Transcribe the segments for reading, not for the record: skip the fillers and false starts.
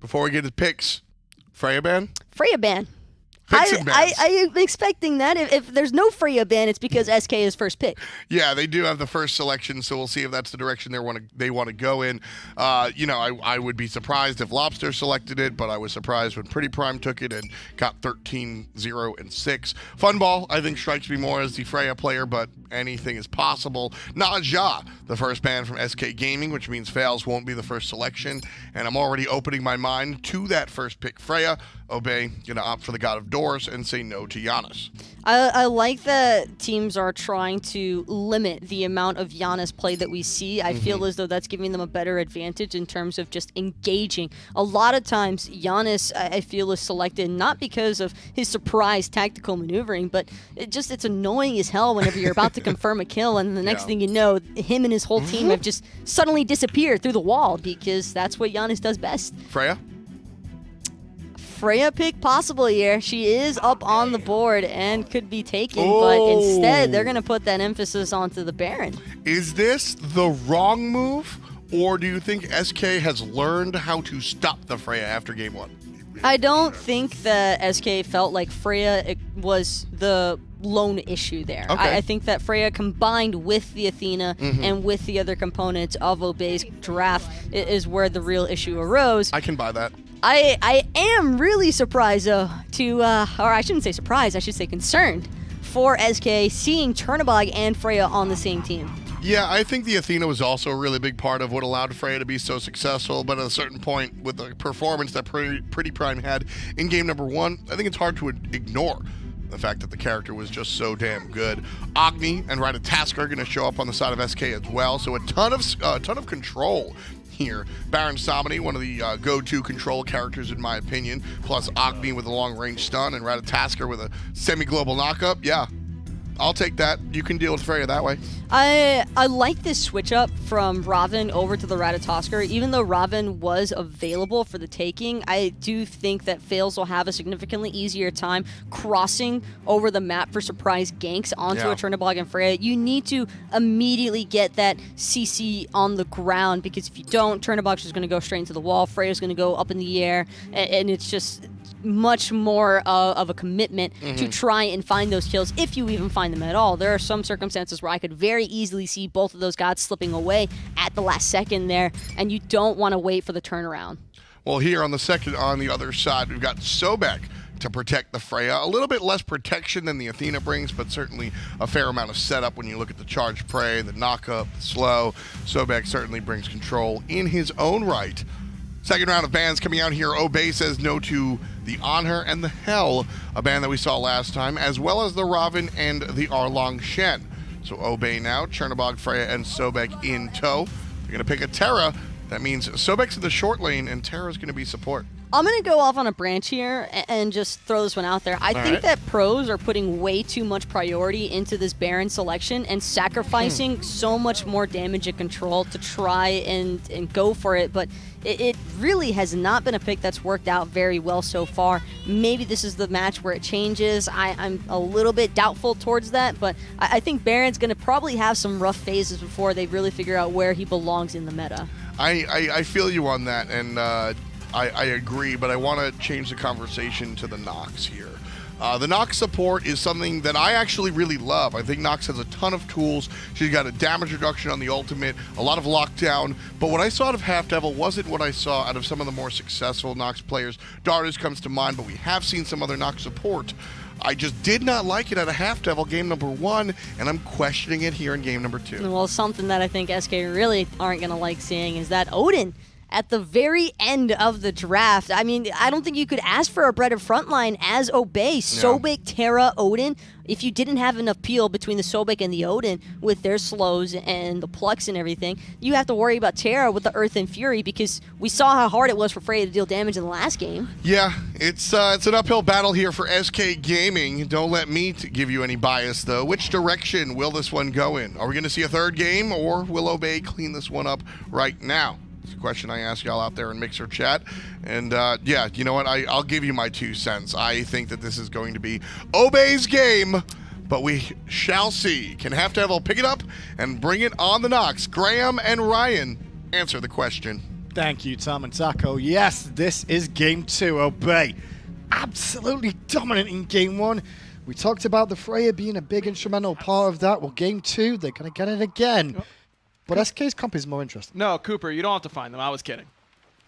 Before we get to picks, Freya ban? Freya ban. Picks and bans. I am expecting that. If there's no Freya ban, it's because SK is first pick. Yeah, they do have the first selection, so we'll see if that's the direction they want to go in. I would be surprised if Lawbster selected it, but I was surprised when PrettyPriMe took it and got 13, 0, and 6. Funball, I think, strikes me more as the Freya player, but anything is possible. Naja, the first ban from SK Gaming, which means Faeles won't be the first selection, and I'm already opening my mind to that first pick, Freya. Obey, gonna opt for the God of Doors and say no to Giannis. I like that teams are trying to limit the amount of Giannis play that we see. I feel as though that's giving them a better advantage in terms of just engaging. A lot of times, Giannis, I feel, is selected not because of his surprise tactical maneuvering, but it's annoying as hell whenever you're about to confirm a kill, and the next thing you know, him and his whole team have just suddenly disappeared through the wall, because that's what Giannis does best. Freya pick possible here. She is up on the board and could be taken, but instead they're going to put that emphasis onto the Baron. Is this the wrong move, or do you think SK has learned how to stop the Freya after game 1? I don't think that SK felt like Freya was the lone issue there. Okay. I think that Freya combined with the Athena and with the other components of Obey's draft is where the real issue arose. I can buy that. I am really surprised, though, or I shouldn't say surprised, I should say concerned for SK seeing Chernobog and Freya on the same team. Yeah, I think the Athena was also a really big part of what allowed Freya to be so successful, but at a certain point, with the performance that PrettyPriMe had in game number 1, I think it's hard to ignore the fact that the character was just so damn good. Agni and Ratatoskr are going to show up on the side of SK as well, so a ton of control here. Baron Samedi, one of the go-to control characters in my opinion, plus Agni with a long-range stun and Ratatoskr with a semi-global knockup. Yeah, I'll take that. You can deal with Freya that way. I like this switch up from Raven over to the Ratatoskr. Even though Raven was available for the taking, I do think that Faeles will have a significantly easier time crossing over the map for surprise ganks onto a Chernobog and Freya. You need to immediately get that CC on the ground, because if you don't, Chernobog's just going to go straight into the wall. Freya's going to go up in the air, and it's just much more of a commitment to try and find those kills, if you even find them at all. There are some circumstances where I could very easily see both of those gods slipping away at the last second there, and you don't want to wait for the turnaround. Well, here on the other side, we've got Sobek to protect the Freya. A little bit less protection than the Athena brings, but certainly a fair amount of setup when you look at the charge prey, the knockup, the slow. Sobek certainly brings control in his own right. Second round of bans coming out here. Obey says no to the Honor and the Hell, a ban that we saw last time, as well as the Raven and the Arlong Shen. So Obey now, Chernobog, Freya, and Sobek in tow. They're going to pick a Terra. That means Sobek's in the short lane, and Terra's going to be support. I'm going to go off on a branch here and just throw this one out there. I think that pros are putting way too much priority into this Baron selection and sacrificing so much more damage and control to try and go for it, but it really has not been a pick that's worked out very well so far. Maybe this is the match where it changes. I'm a little bit doubtful towards that, but I think Baron's going to probably have some rough phases before they really figure out where he belongs in the meta. I feel you on that, and I agree, but I want to change the conversation to the Nox here. The Nox support is something that I actually really love. I think Nox has a ton of tools. She's got a damage reduction on the ultimate, a lot of lockdown, but what I saw out of HalfDevil wasn't what I saw out of some of the more successful Nox players. Darius comes to mind, but we have seen some other Nox support. I just did not like it out of HalfDevil game number 1, and I'm questioning it here in game number 2. Well, something that I think SK really aren't going to like seeing is that Odin at the very end of the draft. I mean, I don't think you could ask for a better frontline as Obey. Sobek, Terra, Odin. If you didn't have enough peel between the Sobek and the Odin with their slows and the plucks and everything, you have to worry about Terra with the Earth and Fury, because we saw how hard it was for Freya to deal damage in the last game. Yeah, it's an uphill battle here for SK Gaming. Don't let me give you any bias, though. Which direction will this one go in? Are we going to see a third game, or will Obey clean this one up right now? It's a question I ask y'all out there in Mixer chat. And yeah, you know what? I'll give you my 2 cents. I think that this is going to be Obey's game, but we shall see. Can HalfDevil pick it up and bring it on the Nox? Graham and Ryan, answer the question. Thank you, Tom and Taco. Yes, this is game 2. Obey. Absolutely dominant in game 1. We talked about the Freya being a big instrumental part of that. Well, game 2, they're going to get it again. But SK's comp is more interesting. No, Cooper, you don't have to find them. I was kidding.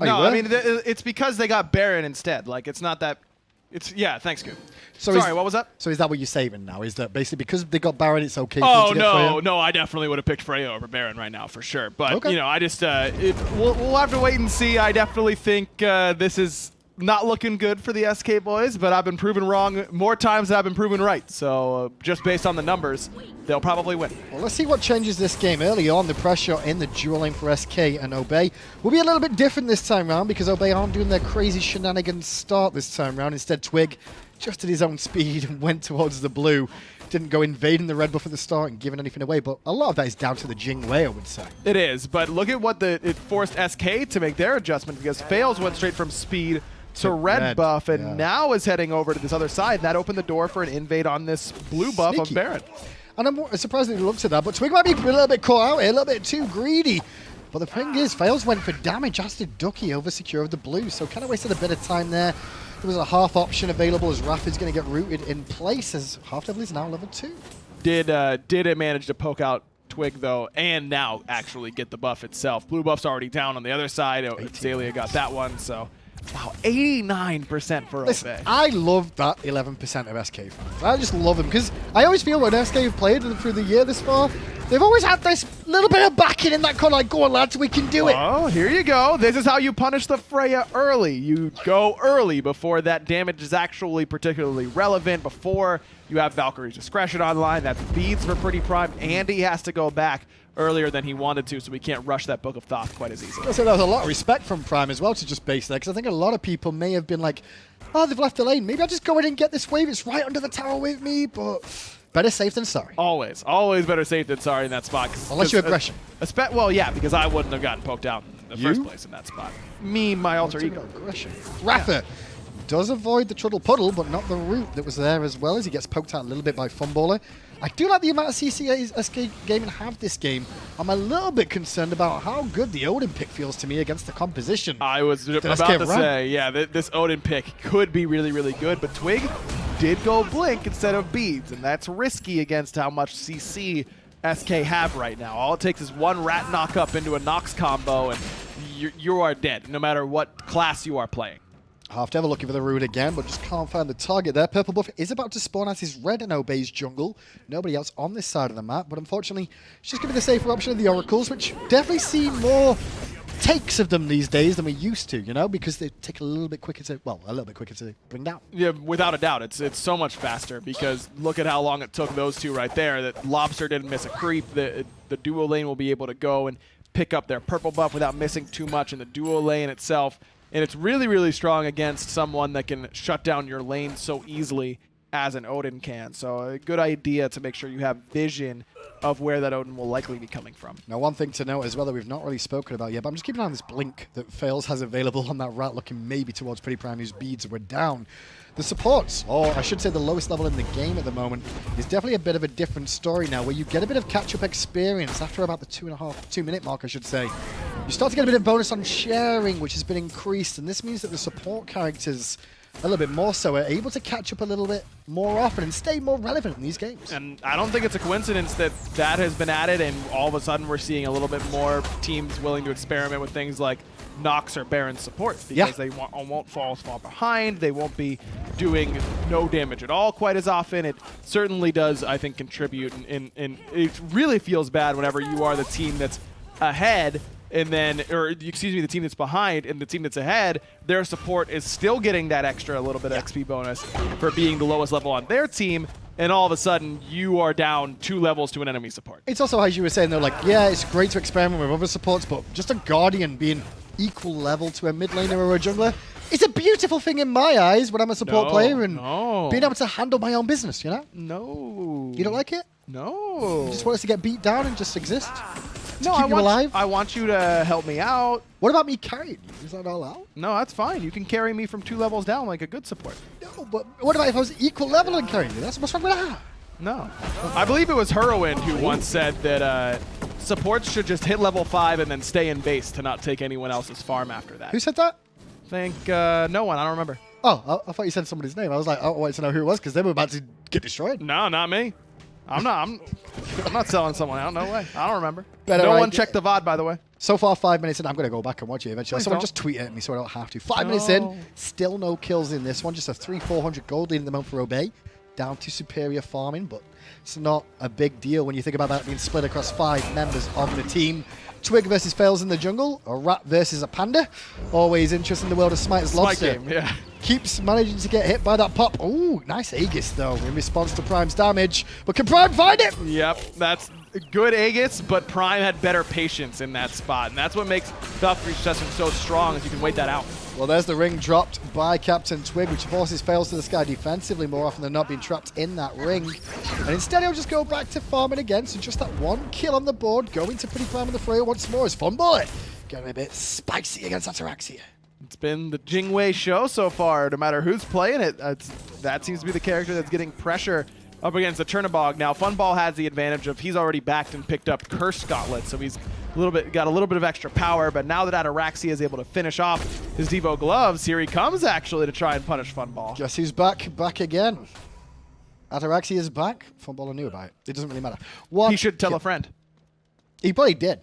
Oh, no, I mean, it's because they got Baron instead. Like, it's not that... Yeah, thanks, Coop. So Sorry, what was that? So is that what you're saving now? Is that basically because they got Baron, it's okay for them to get Freya? No, I definitely would have picked Freya over Baron right now for sure. But, Okay. you know, I just... we'll have to wait and see. I definitely think this is not looking good for the SK boys, but I've been proven wrong more times than I've been proven right. So just based on the numbers, they'll probably win. Well, let's see what changes this game. Early on, the pressure in the dual lane for SK and Obey will be a little bit different this time round because Obey aren't doing their crazy shenanigans start this time round. Instead, Twig just at his own speed and went towards the blue. Didn't go invading the red buff at the start and giving anything away, but a lot of that is down to the Jing way, I would say. It is, but look at what it forced SK to make their adjustment because Faeles went straight from speed to red buff and now is heading over to this other side. That opened the door for an invade on this blue buff of Baron. And I'm surprised that he looked at that, but Twig might be a little bit caught out here, a little bit too greedy. But the thing is, Faeles went for damage, as did Ducky over secure of the blue, so kind of wasted a bit of time there. There was a half option available as Raff is going to get rooted in place as HalfDevil is now level 2. Did it manage to poke out Twig, though, and now actually get the buff itself. Blue buff's already down on the other side. Xaliea got that one, so... Wow, 89% for Listen, Obey. I love that 11% of SK fans. I just love them because I always feel when SK have played through the year this far, they've always had this little bit of backing in that kind of like, go on lads, we can do it. Oh, here you go. This is how you punish the Freya early. You go early before that damage is actually particularly relevant, before you have Valkyrie's Discretion online. That's beads for PrettyPriMe, and he has to go back earlier than he wanted to, so we can't rush that Book of Thoth quite as easily. So there was a lot of respect from Prime as well to just base there, because I think a lot of people may have been like, oh, they've left the lane. Maybe I'll just go in and get this wave. It's right under the tower with me, but better safe than sorry. Always better safe than sorry in that spot. Unless you aggression. Well, yeah, because I wouldn't have gotten poked out in the first place in that spot. Me, my alter ego. Aggression. Raffer does avoid the Truddle Puddle, but not the root that was there as well, as he gets poked out a little bit by Funballer. I do like the amount of CCAs SK Gaming have this game. I'm a little bit concerned about how good the Odin pick feels to me against the composition. I was about to say, yeah, this Odin pick could be really, really good, but Twig did go Blink instead of Beads, and that's risky against how much CC SK have right now. All it takes is one rat knock up into a Nox combo, and you are dead, no matter what class you are playing. HalfDevil looking for the root again, but just can't find the target there. Purple buff is about to spawn as his red and Obey's jungle. Nobody else on this side of the map, but unfortunately, she's just giving the safer option of the Oracles, which definitely see more takes of them these days than we used to, you know, because they take a little bit quicker to, well, a little bit quicker to bring down. Yeah, without a doubt. It's so much faster because look at how long it took those two right there. That Lawbster didn't miss a creep. The duo lane will be able to go and pick up their purple buff without missing too much in the duo lane itself. And it's really, really strong against someone that can shut down your lane so easily as an Odin can. So a good idea to make sure you have vision of where that Odin will likely be coming from. Now, one thing to note as well that we've not really spoken about yet, but I'm just keeping an eye on this blink that Faeles has available on that rat, looking maybe towards PrettyPriMe, whose beads were down. The supports, or I should say the lowest level in the game at the moment, is definitely a bit of a different story now, where you get a bit of catch-up experience after about the 2-minute mark, I should say. You start to get a bit of bonus on sharing, which has been increased, and this means that the support characters, a little bit more so, are able to catch up a little bit more often and stay more relevant in these games. And I don't think it's a coincidence that that has been added, and all of a sudden we're seeing a little bit more teams willing to experiment with things like Nox or Baron support, because they won't fall behind. They won't be doing no damage at all quite as often. It certainly does, I think, contribute, and it really feels bad whenever you are the team that's ahead and then, or excuse me, the team that's behind and the team that's ahead, their support is still getting that extra little bit of XP bonus for being the lowest level on their team, and all of a sudden you are down 2 levels to an enemy support. It's also, as you were saying, though, like, yeah, it's great to experiment with other supports, but just a Guardian being equal level to a mid laner or a jungler, it's a beautiful thing in my eyes when I'm a support player and being able to handle my own business, you know? No. You don't like it? No. You just want us to get beat down and just exist? No, keep you alive? I want you to help me out. What about me carrying you? Is that all out? No, that's fine. You can carry me from 2 levels down like a good support. No, but what about if I was equal level and carrying you? What's wrong with that? No. I believe it was Heroin who once said that supports should just hit level 5 and then stay in base to not take anyone else's farm after that. Who said that? I think no one. I don't remember. Oh, I thought you said somebody's name. I was like, I wanted to know who it was because they were about to get destroyed. No, not me. I'm not selling someone out. No way. I don't remember. Better no idea. one checked the VOD, by the way. So far, 5 minutes in. I'm going to go back and watch it eventually. Please Someone don't. just tweet at me so I don't have to. 5 minutes in, still no kills in this one. Just a 300-400 gold lead in the moment for Obey. Down to superior farming, but it's not a big deal when you think about that being split across 5 members of the team. Twig versus Faeles in the jungle, a rat versus a panda. Always interesting in the world of Smite's Lawbster. Smite game, yeah. Keeps managing to get hit by that pop. Ooh, nice Aegis though in response to Prime's damage. But can Prime find it? Yep, that's good Aegis, but Prime had better patience in that spot. And that's what makes Duff Recession so strong, is you can wait that out. Well, there's the ring dropped by CaptainTwig, which forces Faeles to the sky defensively more often than not, being trapped in that ring. And instead, he'll just go back to farming again. So just that 1 kill on the board, going to PrettyPriMe on the Freya once more as Funballer getting a bit spicy against Ataraxia. It's been the Jing Wei show so far, no matter who's playing it. That seems to be the character that's getting pressure up against the Chernobog. Now, Funball has the advantage of he's already backed and picked up Curse Gauntlet, so he's got a little bit of extra power, but now that Ataraxia is able to finish off his Devo gloves, here he comes actually to try and punish Funball. Guess who's back again. Ataraxia is back. Funballer knew about it. It doesn't really matter. He should tell a friend. He probably did.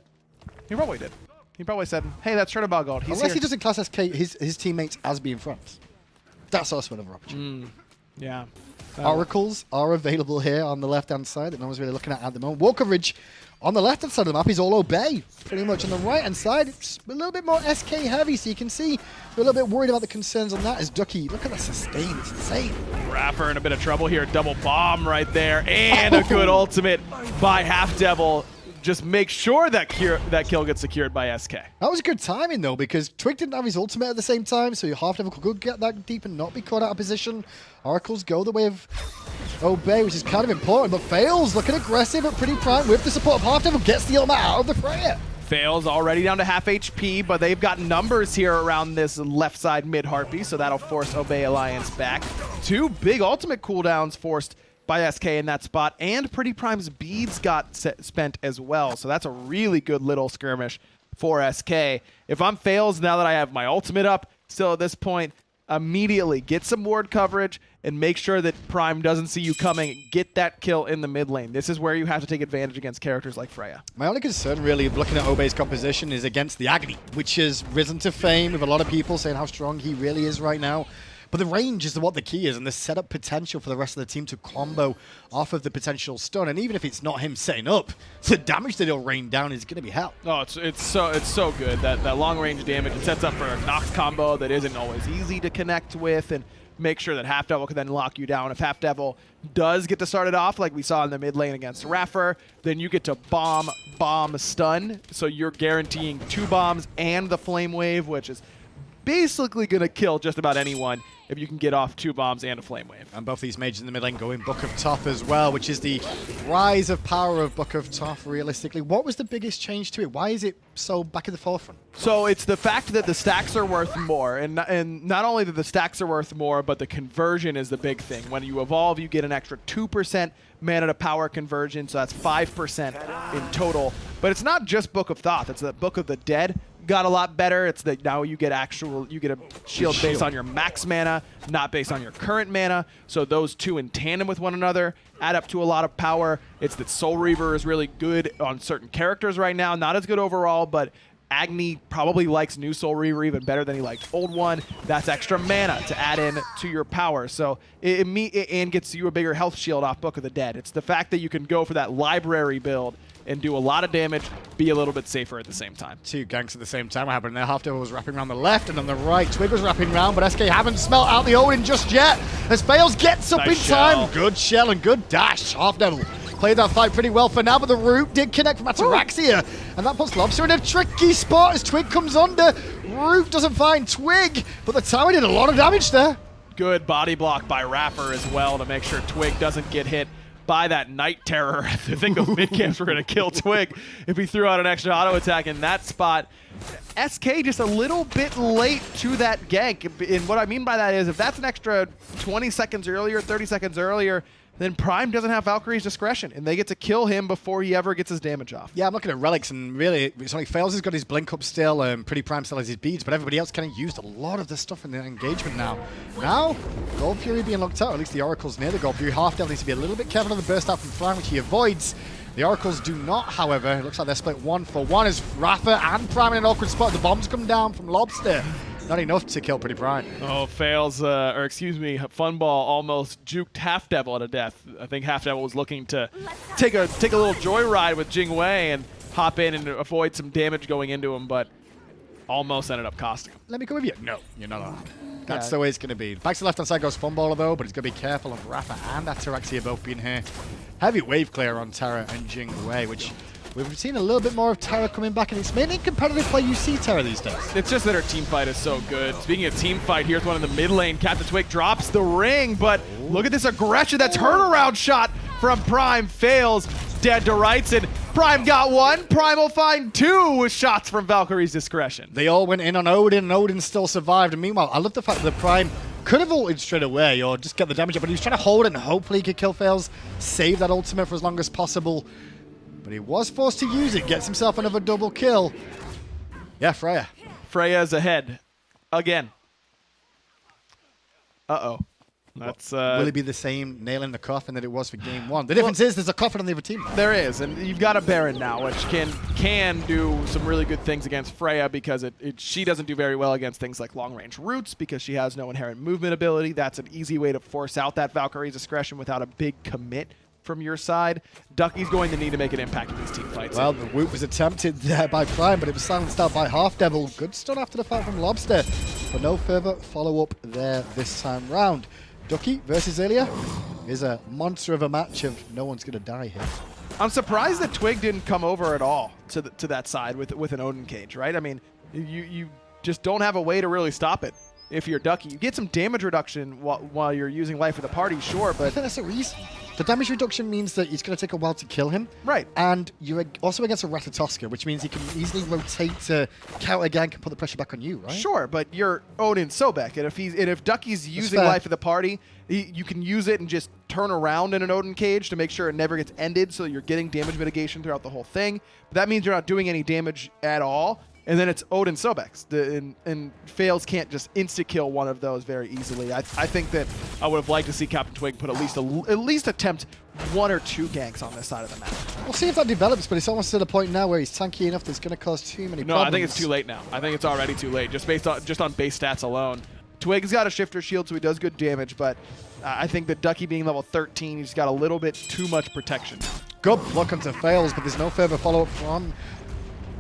He probably did. He probably said, hey, that's Chernobog gold. He's Unless here. he doesn't class his teammates as being friends. That's also another opportunity. Yeah. Oracles are available here on the left-hand side that no one's really looking at the moment. Wall coverage on the left-hand side of the map is all Obey. Pretty much on the right-hand side, it's a little bit more SK heavy, so you can see we're a little bit worried about the concerns on that as Ducky. Look at that sustain, it's insane. iRaffer in a bit of trouble here. Double bomb right there, and a good ultimate by HalfDevil. Just make sure that kill gets secured by SK. That was good timing, though, because Twig didn't have his ultimate at the same time, so HalfDevil could get that deep and not be caught out of position. Oracles go the way of Obey, which is kind of important, but Faeles looking aggressive at PrettyPriMe with the support of HalfDevil, gets the ultimate out of the Freya. Faeles already down to half HP, but they've got numbers here around this left side mid Harpy, so that'll force Obey Alliance back. 2 big ultimate cooldowns forced by SK in that spot, and PrettyPrime's beads got spent as well, so that's a really good little skirmish for SK. If I'm Faeles, now that I have my ultimate up, still at this point, immediately get some ward coverage and make sure that Prime doesn't see you coming. Get that kill in the mid lane. This is where you have to take advantage against characters like Freya. My only concern, really, of looking at Obey's composition is against the Agni, which has risen to fame with a lot of people saying how strong he really is right now. But the range is what the key is, and the setup potential for the rest of the team to combo off of the potential stun. And even if it's not him setting up, the damage that he'll rain down is going to be hell. Oh, it's so good. That long range damage, it sets up for a Nox combo that isn't always easy to connect with, and make sure that HalfDevil can then lock you down. If HalfDevil does get to start it off, like we saw in the mid lane against iRaffer, then you get to bomb, stun. So you're guaranteeing 2 bombs and the Flame Wave, which is basically going to kill just about anyone if you can get off 2 bombs and a Flame Wave. And both these mages in the mid lane going Book of Thoth as well, which is the rise of power of Book of Thoth, realistically. What was the biggest change to it? Why is it so back at the forefront? So it's the fact that the stacks are worth more, and not only that the stacks are worth more, but the conversion is the big thing. When you evolve, you get an extra 2% mana to power conversion, so that's 5% in total. But it's not just Book of Thoth, it's the Book of the Dead. Got a lot better. It's that now you get a shield based on your max mana, not based on your current mana. So those two in tandem with one another add up to a lot of power. It's that Soul Reaver is really good on certain characters right now. Not as good overall, but Agni probably likes new Soul Reaver even better than he liked old one. That's extra mana to add in to your power. So and gets you a bigger health shield off Book of the Dead. It's the fact that you can go for that library build and do a lot of damage, be a little bit safer at the same time. 2 ganks at the same time happening there. HalfDevil was wrapping around the left, and on the right, Twig was wrapping around, but SK haven't smelt out the Odin just yet. As Faeles gets up Nice in time. shell. Good shell and good dash. HalfDevil played that fight pretty well for now, but the root did connect from Ataraxia, and that puts Lawbster in a tricky spot as Twig comes under. Root doesn't find Twig, but the tower did a lot of damage there. Good body block by iRaffer as well to make sure Twig doesn't get hit by that Night Terror. I think those mid camps were going to kill Twig if he threw out an extra auto attack in that spot. SK just a little bit late to that gank. And what I mean by that is if that's an extra 20 seconds earlier, 30 seconds earlier, then Prime doesn't have Valkyrie's discretion, and they get to kill him before he ever gets his damage off. Yeah, I'm looking at relics, and really, it's only Faeles has got his blink up still, PrettyPriMe still has his beads, but everybody else kind of used a lot of the stuff in the engagement now. Now, Gold Fury being looked out, at least the Oracle's near the Gold Fury. HalfDevil needs to be a little bit careful of the burst out from Prime, which he avoids. The Oracles do not, however. It looks like they're split 1-for-1 as iRaffer and Prime in an awkward spot. The bombs come down from Lawbster. Not enough to kill PrettyPriMe. Oh, Faeles, or excuse me, Funball almost juked HalfDevil to death. I think HalfDevil was looking to take a little joyride with Jing and hop in and avoid some damage going into him, but almost ended up costing him. Let me go with you. No, you're not allowed. That's the way it's going to be. Back to the left-hand side goes Funballer, though, but he's going to be careful of iRaffer and Ataraxia both being here. Heavy wave clear on Terra and Jing, which we've seen a little bit more of Terra coming back, and it's mainly competitive play you see Terra these days. It's just that her team fight is so good. Speaking of team fight, here's one in the mid lane. CaptainTwig drops the ring, but look at this aggression. That turnaround shot from Prime fails. Dead to rights, and Prime got one. Prime will find two with shots from Valkyrie's discretion. They all went in on Odin, and Odin still survived. And meanwhile, I love the fact that Prime could have ulted straight away or just get the damage up, but he was trying to hold it and hopefully he could kill Faeles, save that ultimate for as long as possible. But he was forced to use it, gets himself another double kill. Yeah, Freya. Freya's ahead. Again. Uh-oh. That's Will it be the same nail in the coffin that it was for game one? The difference is there's a coffin on the other team. There is, and you've got a Baron now, which can do some really good things against Freya because she doesn't do very well against things like long-range roots because she has no inherent movement ability. That's an easy way to force out that Valkyrie's discretion without a big commit from your side. Ducky's going to need to make an impact in these team fights. Well, the whoop was attempted there by Prime, but it was silenced out by HalfDevil. Good stun after the fight from Lawbster, but no further follow-up there this time round. Ducky versus Xaliea is a monster of a match of no one's going to die here. I'm surprised that Twig didn't come over at all to that side with an Odin cage, right? I mean, you just don't have a way to really stop it if you're Ducky. You get some damage reduction while you're using Life of the Party, sure, but... I think that's the reason. The damage reduction means that it's going to take a while to kill him. Right. And you're also against a Ratatoskr, which means he can easily rotate to counter gank and put the pressure back on you, right? Sure, but you're Odin Sobek, and if Ducky's using Life of the Party, you can use it and just turn around in an Odin cage to make sure it never gets ended, so you're getting damage mitigation throughout the whole thing. But that means you're not doing any damage at all. And then it's Odin Sobek's, and Faeles can't just insta-kill one of those very easily. I think that I would have liked to see CaptainTwig put at least attempt one or two ganks on this side of the map. We'll see if that develops, but it's almost to the point now where he's tanky enough that it's going to cause too many problems. No, I think it's too late now. I think it's already too late, just on base stats alone. Twig's got a shifter shield, so he does good damage, but I think that Ducky being level 13, he's got a little bit too much protection. Good block onto Faeles, but there's no further follow-up from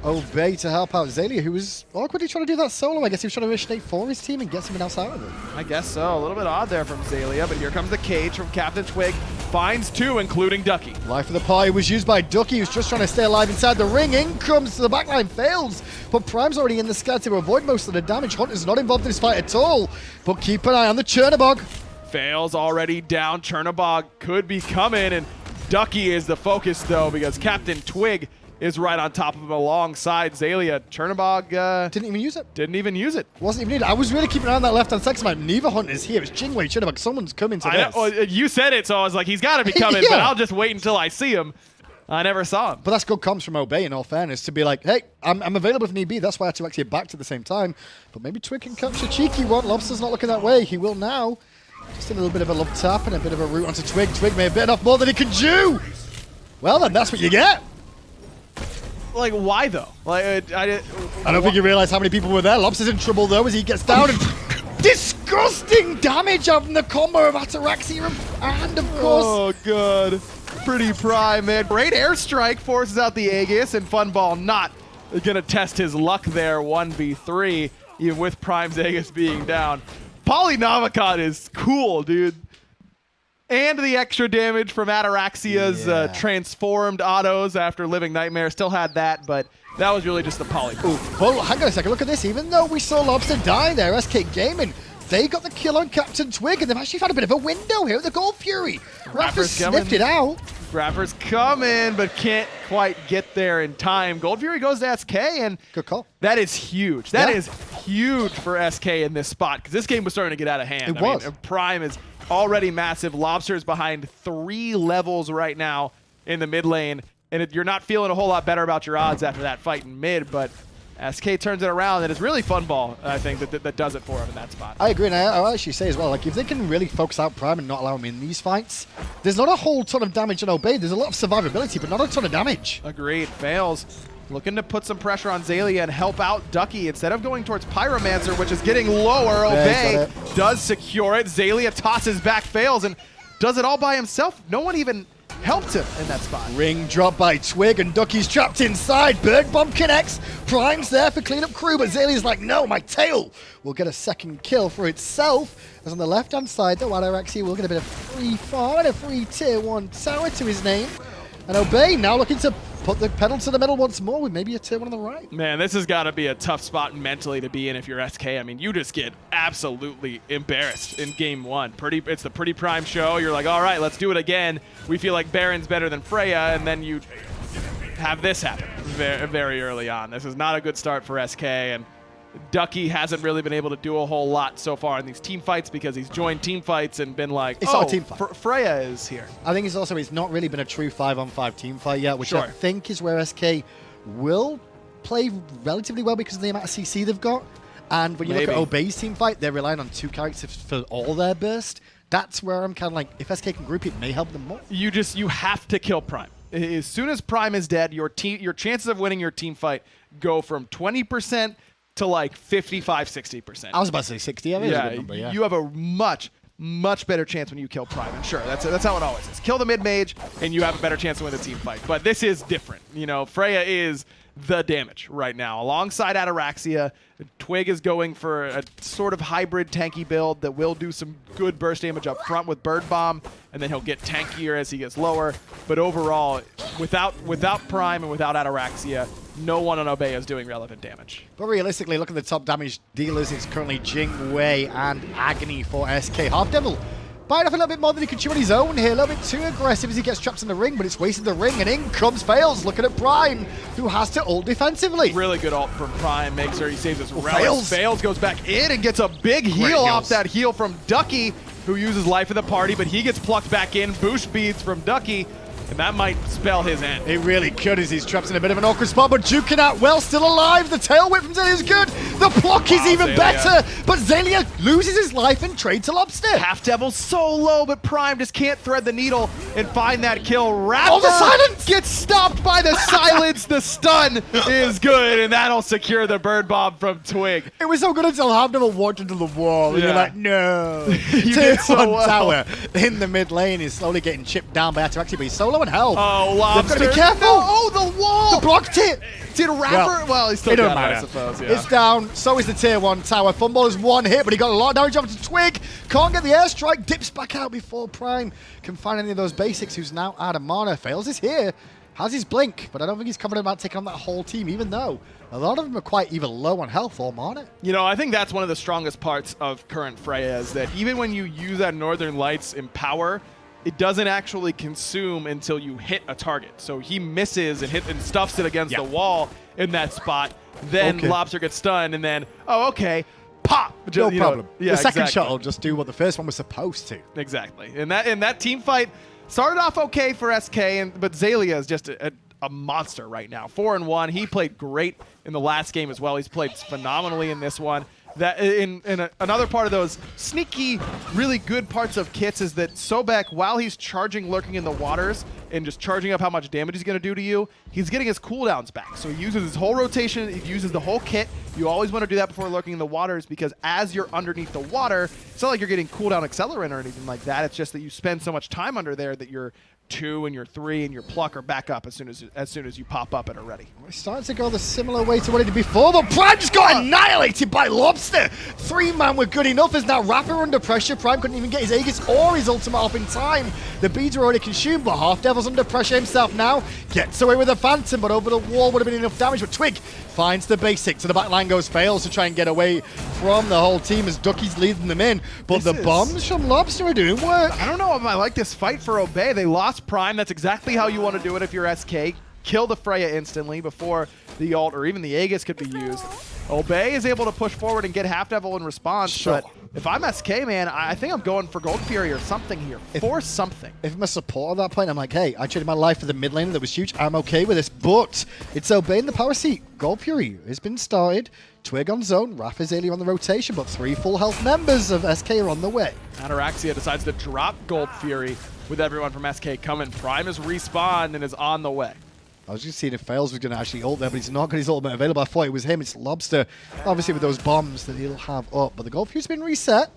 Obey to help out Xaliea, who was awkwardly trying to do that solo. I guess he was trying to initiate for his team and get someone else out of it. I guess so. A little bit odd there from Xaliea, but here comes the cage from CaptainTwig. Finds two, including Ducky. Life of the Party was used by Ducky, who's just trying to stay alive inside the ring. In comes to the backline, Faeles, but Prime's already in the sky to avoid most of the damage. Hunter's not involved in this fight at all, but keep an eye on the Chernobog. Faeles already down. Chernobog could be coming, and Ducky is the focus, though, because CaptainTwig is right on top of him alongside Xaliea. Chernobog didn't even use it. Didn't even use it. Wasn't even needed. I was really keeping an eye on that left-hand side map. Neither Hunter's here. It's Jing Chernobog. Someone's coming to this. Well, you said it, so I was like, he's got to be coming, yeah. But I'll just wait until I see him. I never saw him. But that's good comms from Obey, in all fairness, to be like, hey, I'm available if need be. That's why I had to actually back at the same time. But maybe Twig can catch a cheeky one. Lobster's not looking that way. He will now. Just a little bit of a love tap and a bit of a root onto Twig. Twig may have bitten off more than he could chew. Well, then, that's what you get. Like, why though? Like, I don't think you realize how many people were there. Lobster's in trouble though as he gets down and disgusting damage from the combo of Ataraxia and of course. Oh god, PrettyPriMe, man. Great airstrike forces out the Aegis, and Funball not gonna test his luck there. 1v3, even with Prime's Aegis being down. Polynomicon is cool, dude. And the extra damage from Ataraxia's transformed autos after Living Nightmare. Still had that, but that was really just the poly. Well, hang on a second. Look at this. Even though we saw Lawbster die there, SK Gaming, they got the kill on CaptainTwig, and they've actually found a bit of a window here at the Gold Fury. iRaffer sniffed it out. Grapper's coming, but can't quite get there in time. Gold Fury goes to SK, and Good call. that is huge. That is huge for SK in this spot, because this game was starting to get out of hand. It was. Mean, Prime is already massive. Lawbster is behind 3 levels right now in the mid lane, and you're not feeling a whole lot better about your odds after that fight in mid, but SK turns it around, and it's really Funball, I think, that does it for him in that spot. I agree, and I'll actually say as well, like, if they can really focus out Prime and not allow him in these fights, there's not a whole ton of damage on Obey. There's a lot of survivability, but not a ton of damage. Agreed. Faeles looking to put some pressure on Xaliea and help out Ducky. Instead of going towards Pyromancer, which is getting lower, Obey does secure it. Xaliea tosses back Faeles and does it all by himself. No one even helped him in that spot. Ring drop by Twig, and Ducky's trapped inside. Bird Bomb connects. Prime's there for cleanup crew, but Xalia's like, no, my tail will get a second kill for itself. As on the left-hand side, though, Ataraxia will get a bit of free farm and a free tier 1 tower to his name. And Obey now looking to put the pedal to the metal once more with maybe a tier 1 on the right. Man, this has got to be a tough spot mentally to be in if you're SK. I mean, you just get absolutely embarrassed in game 1. It's the PrettyPriMe show. You're like, all right, let's do it again. We feel like Baron's better than Freya, and then you have this happen very, very early on. This is not a good start for SK, and Ducky hasn't really been able to do a whole lot so far in these team fights because he's joined team fights and been like, it's not a team fight. Freya is here. I think it's not really been a true 5-on-5 team fight yet, which Sure. I think is where SK will play relatively well because of the amount of CC they've got. And when you look at Obey's team fight, they're relying on 2 characters for all their burst. That's where I'm kind of like, if SK can group, it may help them more. You have to kill Prime. As soon as Prime is dead, your chances of winning your team fight go from 20% to like 55, 60%. I was about to say 60. I mean, that's a good number, yeah. You have a much better chance when you kill Prime. And sure, that's how it always is. Kill the mid mage, and you have a better chance to win the team fight. But this is different. You know, Freya is the damage right now. Alongside Ataraxia, Twig is going for a sort of hybrid tanky build that will do some good burst damage up front with Bird Bomb, and then he'll get tankier as he gets lower. But overall, without Prime and without Ataraxia, no one on Obey is doing relevant damage. But realistically, look at the top damage dealers. It's currently Jing, Wei, and Agni for SK. HalfDevil biting off a little bit more than he can chew on his own here. A little bit too aggressive as he gets trapped in the ring, but it's wasted the ring, and in comes Faeles, looking at Prime, who has to ult defensively. Really good ult from Prime, makes sure he saves his relics. Faeles goes back in and gets a big heal off that heal from Ducky, who uses life of the party, but he gets plucked back in. Boost beads from Ducky, and that might spell his end. It really could, as he's trapped in a bit of an awkward spot, but duking out well, still alive. The tail whip from Xaliea is good. The block is even better, but Xaliea loses his life and trades to Lawbster. HalfDevil so low, but Prime just can't thread the needle and find that kill. Raptor the silence gets stopped by the silence. The stun is good, and that'll secure the Bird Bomb from Twig. It was so good until HalfDevil walked into the wall, and you're like, no. You did so well. Tower in the mid lane is slowly getting chipped down by Ataraxia, but he's solo and help. Oh, Lawbster. They've got to be careful. No, oh, the wall. The blocked it. Did Rapper? Well, he still got it, I suppose. Yeah. It's down. So is the tier 1 tower. Funballer's 1 hit, but he got a lot of damage onto Twig. Can't get the airstrike. Dips back out before Prime can find any of those basics, who's now out of mana. Faeles is here. Has his blink, but I don't think he's confident about taking on that whole team, even though a lot of them are quite either low on health or mana. You know, I think that's one of the strongest parts of current Freya is that even when you use that Northern Lights in power, it doesn't actually consume until you hit a target. So he misses and stuffs it against the wall in that spot. Then Lawbster gets stunned, and then, pop! No problem. The second shot will just do what the first one was supposed to. Exactly. And that team fight started off okay for SK, but Xaliea is just a monster right now. 4-1. He played great in the last game as well. He's played phenomenally in this one. That another part of those sneaky, really good parts of kits is that Sobek, while he's charging, lurking in the waters, and just charging up how much damage he's going to do to you, he's getting his cooldowns back. So he uses his whole rotation, he uses the whole kit. You always want to do that before lurking in the waters, because as you're underneath the water, it's not like you're getting cooldown accelerant or anything like that. It's just that you spend so much time under there that your 2 and your 3 and your pluck are back up as soon as you pop up and are ready. It's starting to go the similar way to what it did before, but Prime just got annihilated by Lawbster. 3-man were good enough as now Rapper under pressure. Prime couldn't even get his Aegis or his ultimate off in time. The beads were already consumed, but HalfDevil's under pressure himself now. Gets away with a Phantom, but over the wall would have been enough damage. But Twig finds the basic. To the back line goes Faeles to try and get away from the whole team as Ducky's leading them in. But the bombs from Lawbster are doing work. I don't know if I like this fight for Obey. They lost cross Prime. That's exactly how you want to do it if you're SK. Kill the Freya instantly before the ult or even the Aegis could be used. Obey is able to push forward and get HalfDevil in response, but if I'm SK, man, I think I'm going for Gold Fury or something here. Force something. If I'm a support at that point, I'm like, hey, I traded my life for the mid lane that was huge. I'm okay with this, but it's Obey in the power seat. Gold Fury has been started. Twig on zone, Raph is earlier on the rotation, but 3 full health members of SK are on the way. Ataraxia decides to drop Gold Fury with everyone from SK coming. Prime is respawned and is on the way. I was just seeing if Faeles was going to actually ult there, but he's not got his ultimate available. I thought it was him. It's Lawbster, obviously with those bombs that he'll have up. But the Gold Fury's been reset.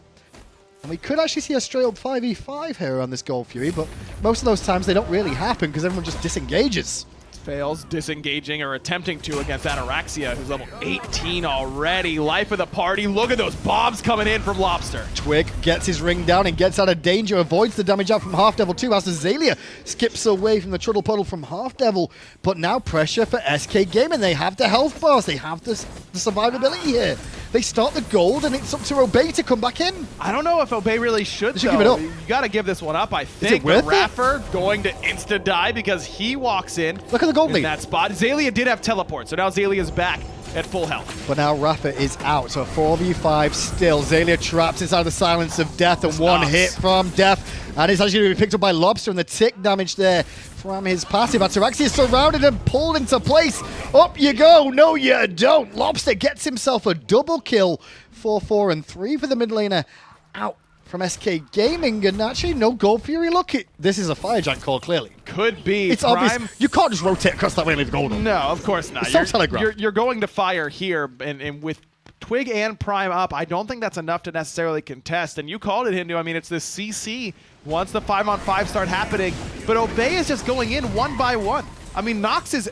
And we could actually see a straight up 5v5 here on this Gold Fury, but most of those times they don't really happen because everyone just disengages. Fails disengaging or attempting to against Ataraxia, who's level 18 already. Life of the party. Look at those bombs coming in from Lawbster. Twig gets his ring down and gets out of danger, avoids the damage out from HalfDevil too, as the Xaliea skips away from the Truddle Puddle from HalfDevil. But now pressure for SK Gaming. They have the health bars, they have the survivability here. They start the gold, and it's up to Obey to come back in. I don't know if Obey really should, give it up. You got to give this one up, I think. Is it worth iRaffer going to insta-die because he walks in. Look at the gold in lead. that spot. Xaliea did have teleport, so now Xalia's back at full health. But now Rafa is out, so 4v5 still. Xaliea trapped inside the silence of death, and one hit from death. And it's actually going to be picked up by Lawbster, and the tick damage there from his passive. Ataraxia is surrounded and pulled into place. Up you go. No, you don't. Lawbster gets himself a double kill. 4-4 and 3 for the mid laner. Out from SK Gaming, and actually no Gold Fury. Look, this is a Fire Giant call, clearly. Could be. It's Prime. obvious. You can't just rotate across that way and leave gold on. No, of course not. It's so telegraphed. You're going to fire here, and with Twig and Prime up, I don't think that's enough to necessarily contest. And you called it, Hindu. I mean, it's this CC once the 5-on-5 start happening. But Obey is just going in one by one. I mean, Nox is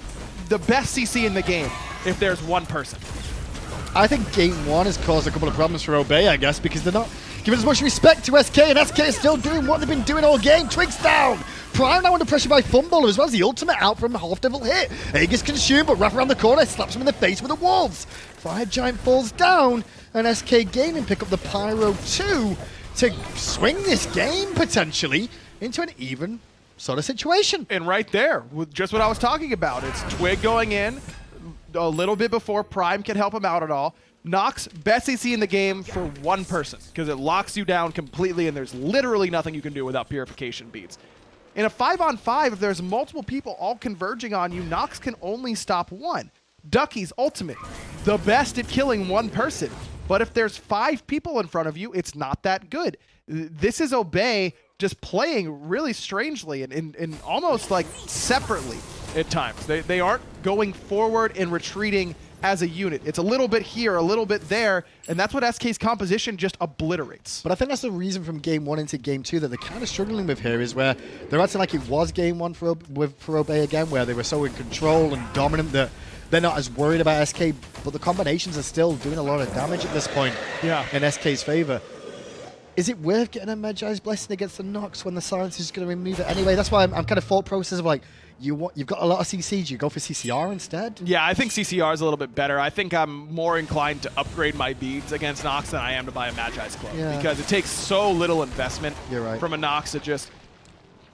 the best CC in the game if there's one person. I think Game 1 has caused a couple of problems for Obey, I guess, because they're not giving as much respect to SK, and SK is still doing what they've been doing all game. Twig's down. Prime now under pressure by Funballer, as well as the ultimate out from HalfDevil hit. Aegis consumed, but wrap around the corner, slaps him in the face with the wolves. Fire Giant falls down, and SK Gaming pick up the Pyro 2 to swing this game, potentially, into an even sort of situation. And right there, with just what I was talking about, it's Twig going in a little bit before Prime can help him out at all. Nox, best CC in the game for one person, because it locks you down completely and there's literally nothing you can do without purification beads. In a 5-on-5, if there's multiple people all converging on you, Nox can only stop one. Ducky's ultimate, the best at killing one person. But if there's 5 people in front of you, it's not that good. This is Obey just playing really strangely and almost like separately at times. They aren't going forward and retreating as a unit. It's a little bit here, a little bit there, and that's what SK's composition just obliterates. But I think that's the reason from Game 1 into Game 2 that they're kind of struggling with here, is where they're acting like it was Game 1 for Obey again, where they were so in control and dominant that they're not as worried about SK, but the combinations are still doing a lot of damage at this point in SK's favor. Is it worth getting a Magi's Blessing against the Nox when the silence is going to remove it anyway? That's why I'm kind of thought process of like, you've got a lot of CCs, you go for CCR instead? Yeah, I think CCR is a little bit better. I think I'm more inclined to upgrade my beads against Nox than I am to buy a Magi's Club. Because it takes so little investment from a Nox to just,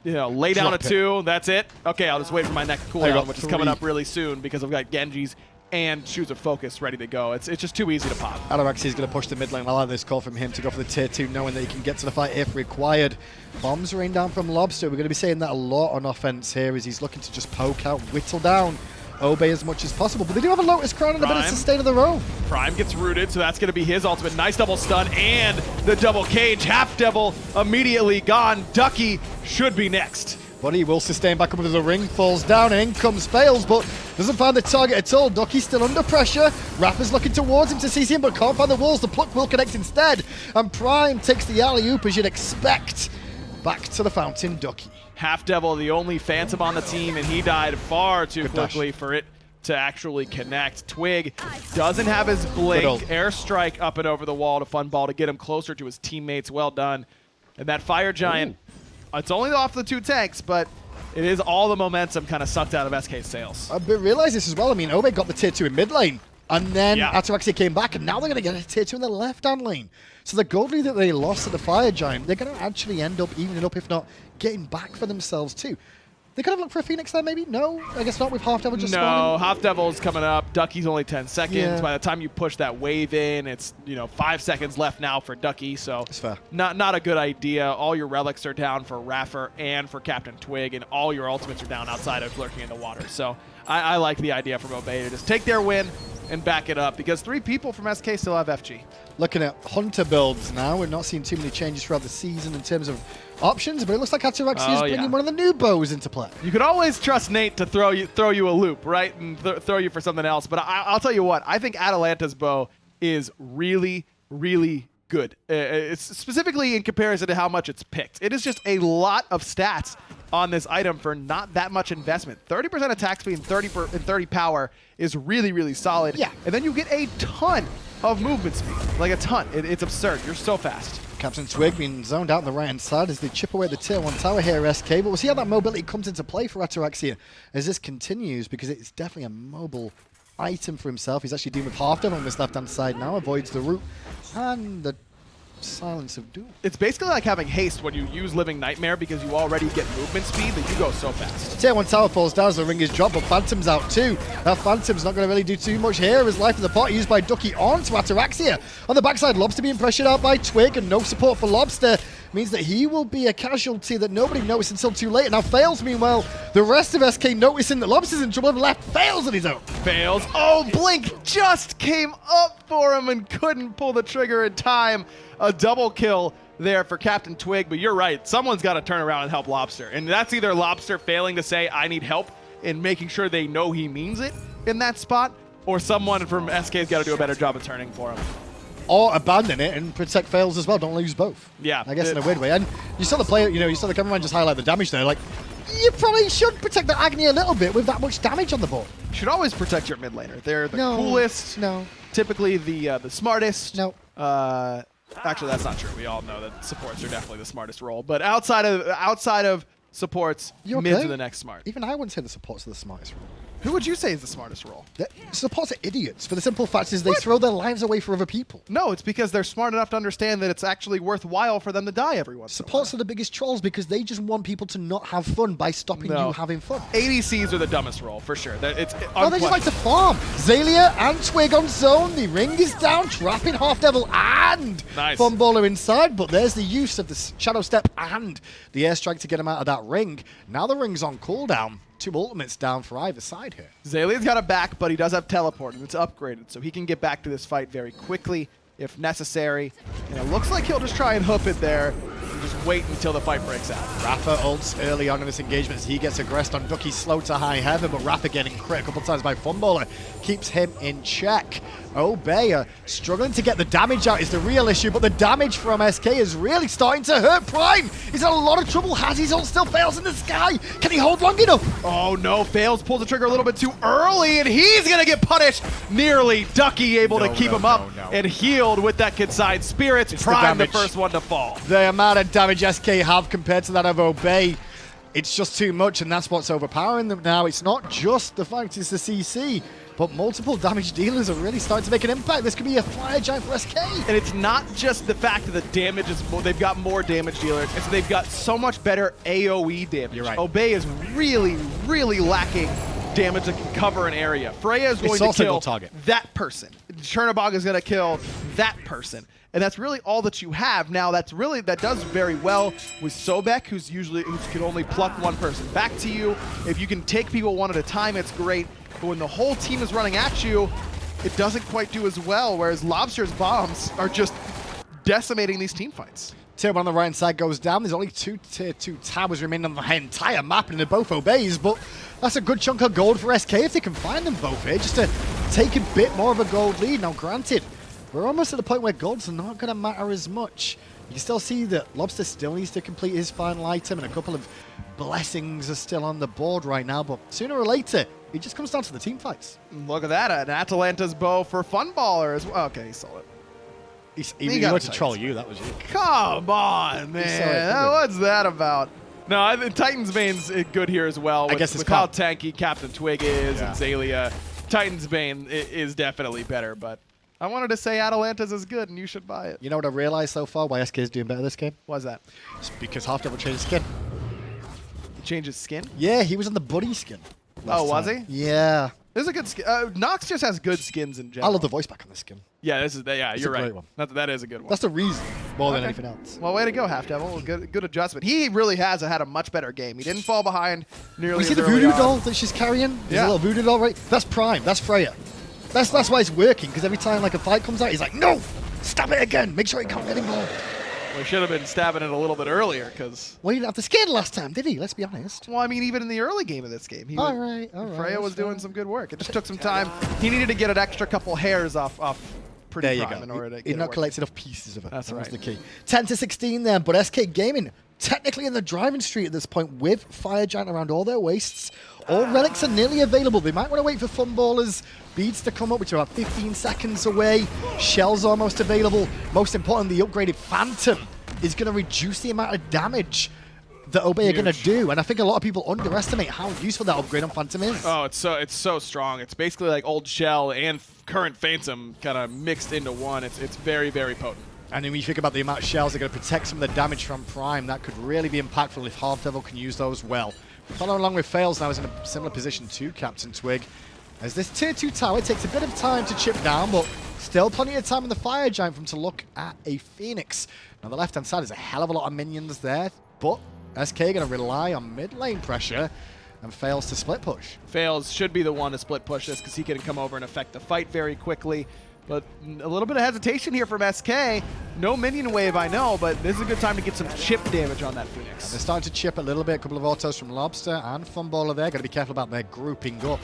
lay down a 2, that's it. Okay, I'll just wait for my next cooldown, which is coming up really soon because I've got Genji's and Shoes of Focus ready to go. It's just too easy to pop. Ataraxia is going to push the mid lane. I like this call from him to go for the tier 2, knowing that he can get to the fight if required. Bombs rain down from Lawbster. We're going to be saying that a lot on offense here as he's looking to just poke out, whittle down Obey as much as possible. But they do have a Lotus Crown and a bit of sustain of their own. Prime gets rooted, so that's going to be his ultimate. Nice double stun and the double cage. HalfDevil immediately gone. Ducky should be next. But he will sustain back up into the ring, falls down, and in comes Faeles, but doesn't find the target at all. Ducky's still under pressure. Rapper's looking towards him to CC him, but can't find the walls. The pluck will connect instead, and Prime takes the alley-oop, as you'd expect. Back to the fountain, Ducky. HalfDevil, the only Phantom on the team, and he died far too quickly for it to actually connect. Twig doesn't have his blink. Airstrike up and over the wall to Funball to get him closer to his teammates. Well done. And that Fire Giant... It's only off the 2 tanks, but it is all the momentum kind of sucked out of SK's sails. But realize this as well. I mean, Obey got the tier 2 in mid lane. And then Yeah. Ataraxia came back, and now they're going to get a tier 2 in the left-hand lane. So the gold lead that they lost at the Fire Giant, they're going to actually end up evening up, if not getting back for themselves too. They could have looked for a Phoenix there, maybe? No? I guess not with HalfDevil just No, spawning. HalfDevil's coming up. Ducky's only 10 seconds. Yeah. By the time you push that wave in, it's 5 seconds left now for Ducky. So It's fair. not a good idea. All your relics are down for iRaffer and for CaptainTwig, and all your ultimates are down outside of lurking in the water. So I like the idea from Obey to just take their win and back it up, because 3 people from SK still have FG. Looking at Hunter builds now, we're not seeing too many changes throughout the season in terms of options, but it looks like Ataraxia is bringing one of the new bows into play. You could always trust Nate to throw you a loop, right, and throw you for something else. But I'll tell you what, I think Atalanta's bow is really, really good. It's specifically in comparison to how much it's picked. It is just a lot of stats on this item for not that much investment. 30% attack speed and 30 power is really, really solid. Yeah. And then you get a ton of movement speed, like a ton. It's absurd. You're so fast. CaptainTwig being zoned out on the right-hand side as they chip away the tier 1 tower here, SK. But we'll see how that mobility comes into play for Ataraxia as this continues, because it's definitely a mobile item for himself. He's actually dealing with HalfDevil on this left-hand side now, avoids the root and the Silence of Doom. It's basically like having haste when you use Living Nightmare, because you already get movement speed that you go so fast. Tier 1 tower falls down as the ring is dropped, but Phantom's out too. That Phantom's not going to really do too much here as life in the pot used by Ducky onto Ataraxia. On the backside, Lawbster being pressured out by Twig, and no support for Lawbster means that he will be a casualty that nobody noticed until too late. And now Faeles, meanwhile, the rest of SK noticing that Lawbster's in trouble and left Faeles on his own. Fails. Oh, Blink just came up for him and couldn't pull the trigger in time. A double kill there for CaptainTwig, but you're right. Someone's got to turn around and help Lawbster. And that's either Lawbster failing to say, I need help, and making sure they know he means it in that spot, or someone from SK's got to do a better job of turning for him. Or abandon it and protect Faeles as well. Don't lose both. Yeah. I guess in a weird way. And you saw the player, you saw the cameraman just highlight the damage there. Like, you probably should protect the Agni a little bit with that much damage on the board. You should always protect your mid laner. They're the No. coolest. No. Typically the smartest. No. Actually, that's not true. We all know that supports are definitely the smartest role. But outside of supports, You mids okay? are the next smart. Even I wouldn't say the supports are the smartest role. Who would you say is the smartest role? Supports are idiots for the simple fact is they throw their lives away for other people. No, it's because they're smart enough to understand that it's actually worthwhile for them to die every once in a while. Supports are the biggest trolls because they just want people to not have fun by stopping No. you having fun. ADCs are the dumbest role, for sure. It's Oh, they just like to farm. Xaliea and Twig on zone. The ring is down, trapping HalfDevil and Nice. Funballer inside. But there's the use of the Shadow Step and the airstrike to get him out of that ring. Now the ring's on cooldown. 2 ultimates down for either side here. Xalia's got a back, but he does have teleport, and it's upgraded, so he can get back to this fight very quickly if necessary. And it looks like he'll just try and hook it there and just wait until the fight breaks out. iRaffer ults early on in this engagement as he gets aggressed on Ducky, slow to high heaven, but iRaffer getting crit a couple times by Funballer keeps him in check. Obey struggling to get the damage out is the real issue, but the damage from SK is really starting to hurt Prime. He's in a lot of trouble. Has his ult still fails in the sky? Can he hold long enough? Oh no, Faeles pulls the trigger a little bit too early, and he's gonna get punished. Nearly. Ducky able to keep him up and healed with that consigned spirits. It's the Prime the damage. first one to fall. The amount of damage SK have compared to that of Obey, it's just too much, and that's what's overpowering them now. It's not just the fact it's the CC, but multiple damage dealers are really starting to make an impact. This could be a fire giant for SK. And it's not just the fact that the damage is more, they've got more damage dealers, it's they've got so much better AoE damage. You're right. Obey is really, really lacking damage that can cover an area. Freya is going It's to all single kill target. that person. Chernobog is going to kill that person. And that's really all that you have. Now, that does very well with Sobek, who can only pluck one person back to you. If you can take people one at a time, it's great. But when the whole team is running at you, it doesn't quite do as well, whereas Lawbster's bombs are just decimating these team fights. Tier 1 on the right hand side goes down. There's only 2 tier 2 towers remaining on the entire map, and they're both Obeys, but that's a good chunk of gold for SK if they can find them both here, just to take a bit more of a gold lead. Now, granted, we're almost at the point where gold's not going to matter as much. You can still see that Lawbster still needs to complete his final item, and a couple of blessings are still on the board right now, but sooner or later, it just comes down to the team fights. Look at that, an Atalanta's bow for Funballer as well. Okay, he saw it. He got wanted to Titans. troll you, that was you. Come on, man. What's that about? No, I think Titan's Bane's good here as well. I guess it's with how tanky CaptainTwig is and Xaliea. Titan's Bane is definitely better, but I wanted to say Atalanta's is good, and you should buy it. You know what I realized so far why SK is doing better this game? Why's that? It's because HalfDevil changed skin. He changed his skin? Yeah, he was on the buddy skin. Oh, was he? Yeah. This is a good skin. Nox just has good skins in general. I love the voice back on this skin. Yeah, you're a right. great one. That is a good one. That's the reason more than Okay. anything else. Well, way to go, HalfDevil. Good adjustment. He really has had a much better game. He didn't fall behind nearly You see as the early voodoo on. doll that she's carrying? There's Yeah. a little voodoo doll, right? That's Prime. That's Freya. That's why it's working, because every time like a fight comes out, he's like, no! Stab it again! Make sure he can't get involved. We should have been stabbing it a little bit earlier, because... Well, he didn't have the skin last time, did he? Let's be honest. Well, I mean, even in the early game of this game, All right. Freya was doing some good work. It just took some time. He needed to get an extra couple hairs off There you PrettyPriMe in go. order to get He'd it not working. collected enough pieces of it. That's that was right. the key. 10-16 then, but SK Gaming technically in the driving street at this point with Fire Giant around all their wastes. All relics are nearly available. They might want to wait for Funballers beads to come up, which are about 15 seconds away. Shells almost available. Most important, the upgraded Phantom is going to reduce the amount of damage that Obey are going to do. And I think a lot of people underestimate how useful that upgrade on Phantom is. Oh, it's so strong. It's basically like old Shell and current Phantom kind of mixed into one. It's very, very potent. And then when you think about the amount of shells that are going to protect some of the damage from Prime, that could really be impactful if HalfDevil can use those well. Following along with Faeles now is in a similar position to CaptainTwig. As this tier 2 tower takes a bit of time to chip down, but still plenty of time in the Fire Giant for him to look at a Phoenix. Now the left-hand side is a hell of a lot of minions there, but SK going to rely on mid-lane pressure and fails to split push. Faeles should be the one to split push this because he can come over and affect the fight very quickly. But a little bit of hesitation here from SK. No minion wave, I know, but this is a good time to get some chip damage on that Phoenix. They're starting to chip a little bit. A couple of autos from Lawbster and Funballer there. Got to be careful about their grouping up,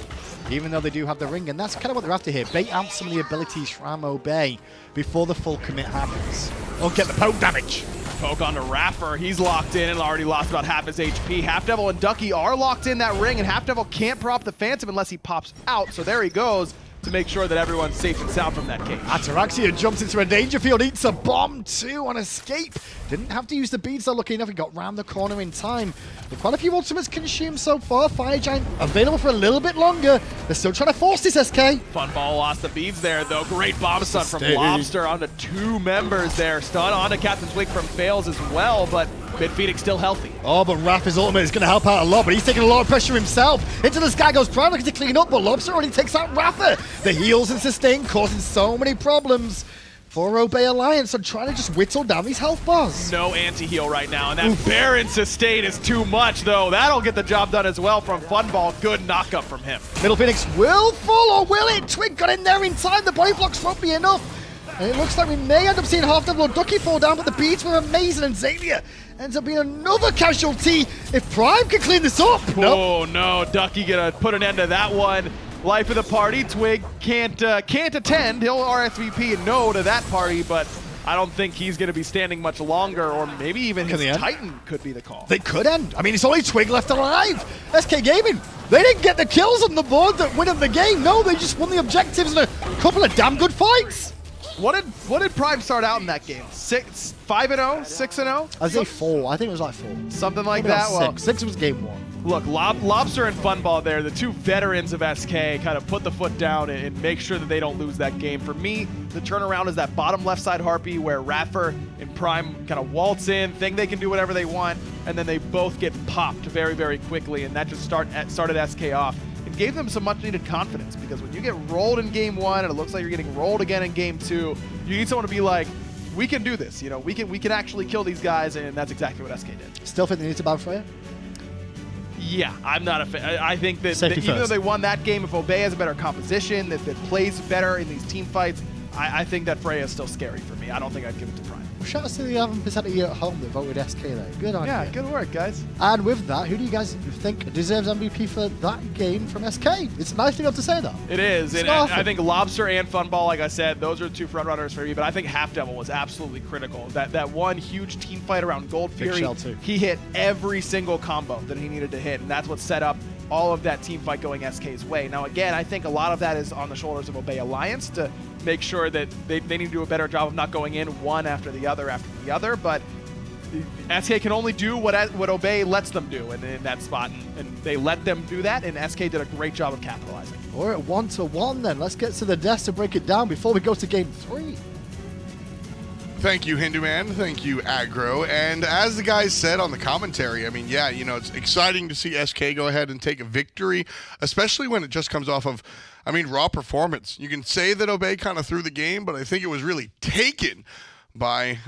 even though they do have the ring. And that's kind of what they're after here. Bait out some of the abilities from Obey before the full commit happens. Or get the poke damage. Poke on the iRaffer. He's locked in and already lost about half his HP. HalfDevil and Ducky are locked in that ring, and HalfDevil can't prop the Phantom unless he pops out. So there he goes to make sure that everyone's safe and sound from that cage. Ataraxia jumps into a danger field, eats a bomb too on escape. Didn't have to use the beads though, lucky enough, he got round the corner in time. But quite a few ultimates consumed so far. Fire Giant available for a little bit longer. They're still trying to force this SK. Funball lost the beads there though. Great bomb stun from Stay. Lawbster onto two members there. Stun onto CaptainTwig from Faeles as well, but Mid Phoenix still healthy. Oh, but Raff's ultimate is going to help out a lot, but he's taking a lot of pressure himself. Into the sky goes Prime, looking to clean up, but Lawbster already takes out Raffa. The heals and sustain causing so many problems for Obey Alliance on trying to just whittle down these health bars. No anti-heal right now, and that Baron sustain is too much, though. That'll get the job done as well from Funball. Good knockup from him. Middle Phoenix will fall, or will it? Twig got in there in time. The body blocks won't be enough. And it looks like we may end up seeing HalfDevil or Ducky fall down, but the beats were amazing, and Xaliea ends up being another casualty if Prime can clean this up. Oh, no. Ducky gonna put an end to that one. Life of the party. Twig can't attend. He'll RSVP and no to that party, but I don't think he's going to be standing much longer, or maybe even his Titan could be the call. They could end. I mean, it's only Twig left alive. SK Gaming, they didn't get the kills on the board that win them the game. No, they just won the objectives in a couple of damn good fights. What did Prime start out in that game? 5-0? 6-0? I say 4. I think it was like 4. Something like Maybe that. not Well, 6 was game 1. look, Lawbster and Funball there, the two veterans of SK, kind of put the foot down and make sure that they don't lose that game. For me, the turnaround is that bottom left side Harpy where iRaffer and Prime kind of waltz in, think they can do whatever they want, and then they both get popped very, very quickly, and that just started SK off. It gave them some much-needed confidence, because when you get rolled in game 1 and it looks like you're getting rolled again in game 2, you need someone to be like, we can do this, you know, we can actually kill these guys, and that's exactly what SK did. Still think they need to ban Freya? Yeah, I'm not a fan. I think that Safety even though first. they won that game, if Obey has a better composition, that plays better in these team fights, I think that Freya is still scary for me. I don't think I'd give it to Prime. Well, shout out to the 11% of you at home that voted SK there. Good on Yeah, you. good work, guys. And with that, who do you guys think deserves MVP for that game from SK? It's nice to be able to say that. It is, and Awesome. I think Lawbster and Funball, like I said, those are the two front runners for me. But I think HalfDevil was absolutely critical. That one huge team fight around Gold Big Fury, shell too. he hit every single combo that he needed to hit, and that's what set up all of that team fight going SK's way. Now, again, I think a lot of that is on the shoulders of Obey Alliance to make sure that they need to do a better job of not going in one after the other, but SK can only do what Obey lets them do in that spot, and they let them do that, and SK did a great job of capitalizing. We're at 1-1 then. Let's get to the deaths to break it down before we go to game 3. Thank you, Hindu Man. Thank you, Aggro. And as the guys said on the commentary, I mean, yeah, you know, it's exciting to see SK go ahead and take a victory, especially when it just comes off of, I mean, raw performance. You can say that Obey kind of threw the game, but I think it was really taken by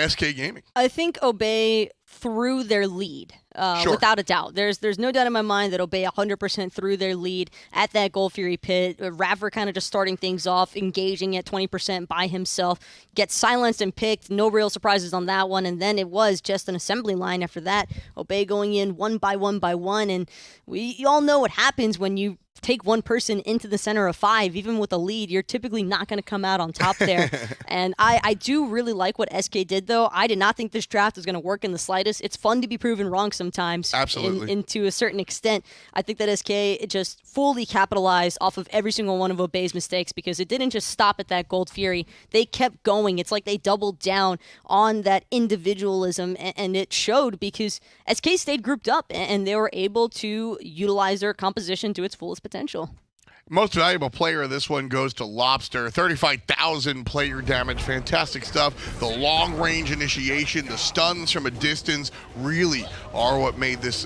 SK Gaming. I think Obey threw their lead, Sure. without a doubt. There's no doubt in my mind that Obey 100% threw their lead at that Gold Fury pit. iRaffer kind of just starting things off, engaging at 20% by himself, gets silenced and picked. No real surprises on that one. And then it was just an assembly line after that. Obey going in one by one. And we all know what happens when you take one person into the center of 5, even with a lead, you're typically not going to come out on top there. And I do really like what SK did, though. I did not think this draft was going to work in the slightest. It's fun to be proven wrong sometimes. Absolutely. To a certain extent. I think that SK just fully capitalized off of every single one of Obey's mistakes, because it didn't just stop at that Gold Fury. They kept going. It's like they doubled down on that individualism, and it showed, because SK stayed grouped up, and they were able to utilize their composition to its fullest potential. Most valuable player of this one goes to Lawbster. 35,000 player damage. Fantastic stuff. The long-range initiation, the stuns from a distance really are what made this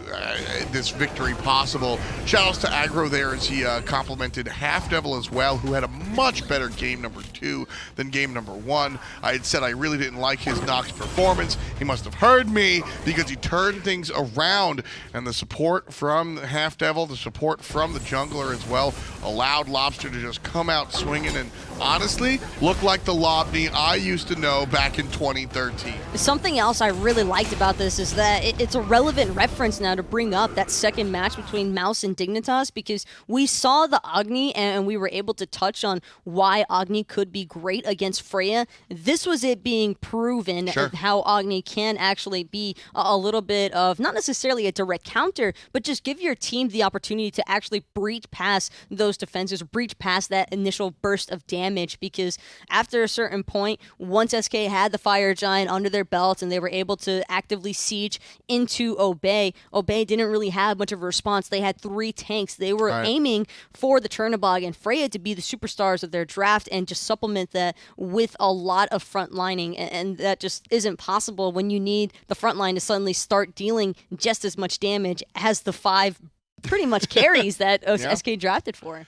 victory possible. Shoutouts to Aggro there as he complimented HalfDevil as well, who had a much better game number 2 than game number 1. I had said I really didn't like his Nox performance. He must have heard me, because he turned things around, and the support from HalfDevil, the support from the jungler as well, allowed Lawbster to just come out swinging and honestly look like the Lobney I used to know back in 2013. Something else I really liked about this is that it's a relevant reference now to bring up that second match between Mouse and Dignitas, because we saw the Agni and we were able to touch on why Agni could be great against Freya. This was it being proven Sure. how Agni can actually be a little bit of, not necessarily a direct counter, but just give your team the opportunity to actually breach past those defenses, breach past that initial burst of damage, because after a certain point, once SK had the Fire Giant under their belts and they were able to actively siege into Obey didn't really have much of a response. They had 3 tanks. They were aiming for the Chernobog and Freya to be the superstars of their draft and just supplement that with a lot of frontlining, and that just isn't possible when you need the frontline to suddenly start dealing just as much damage as the 5 pretty much carries that SK drafted for.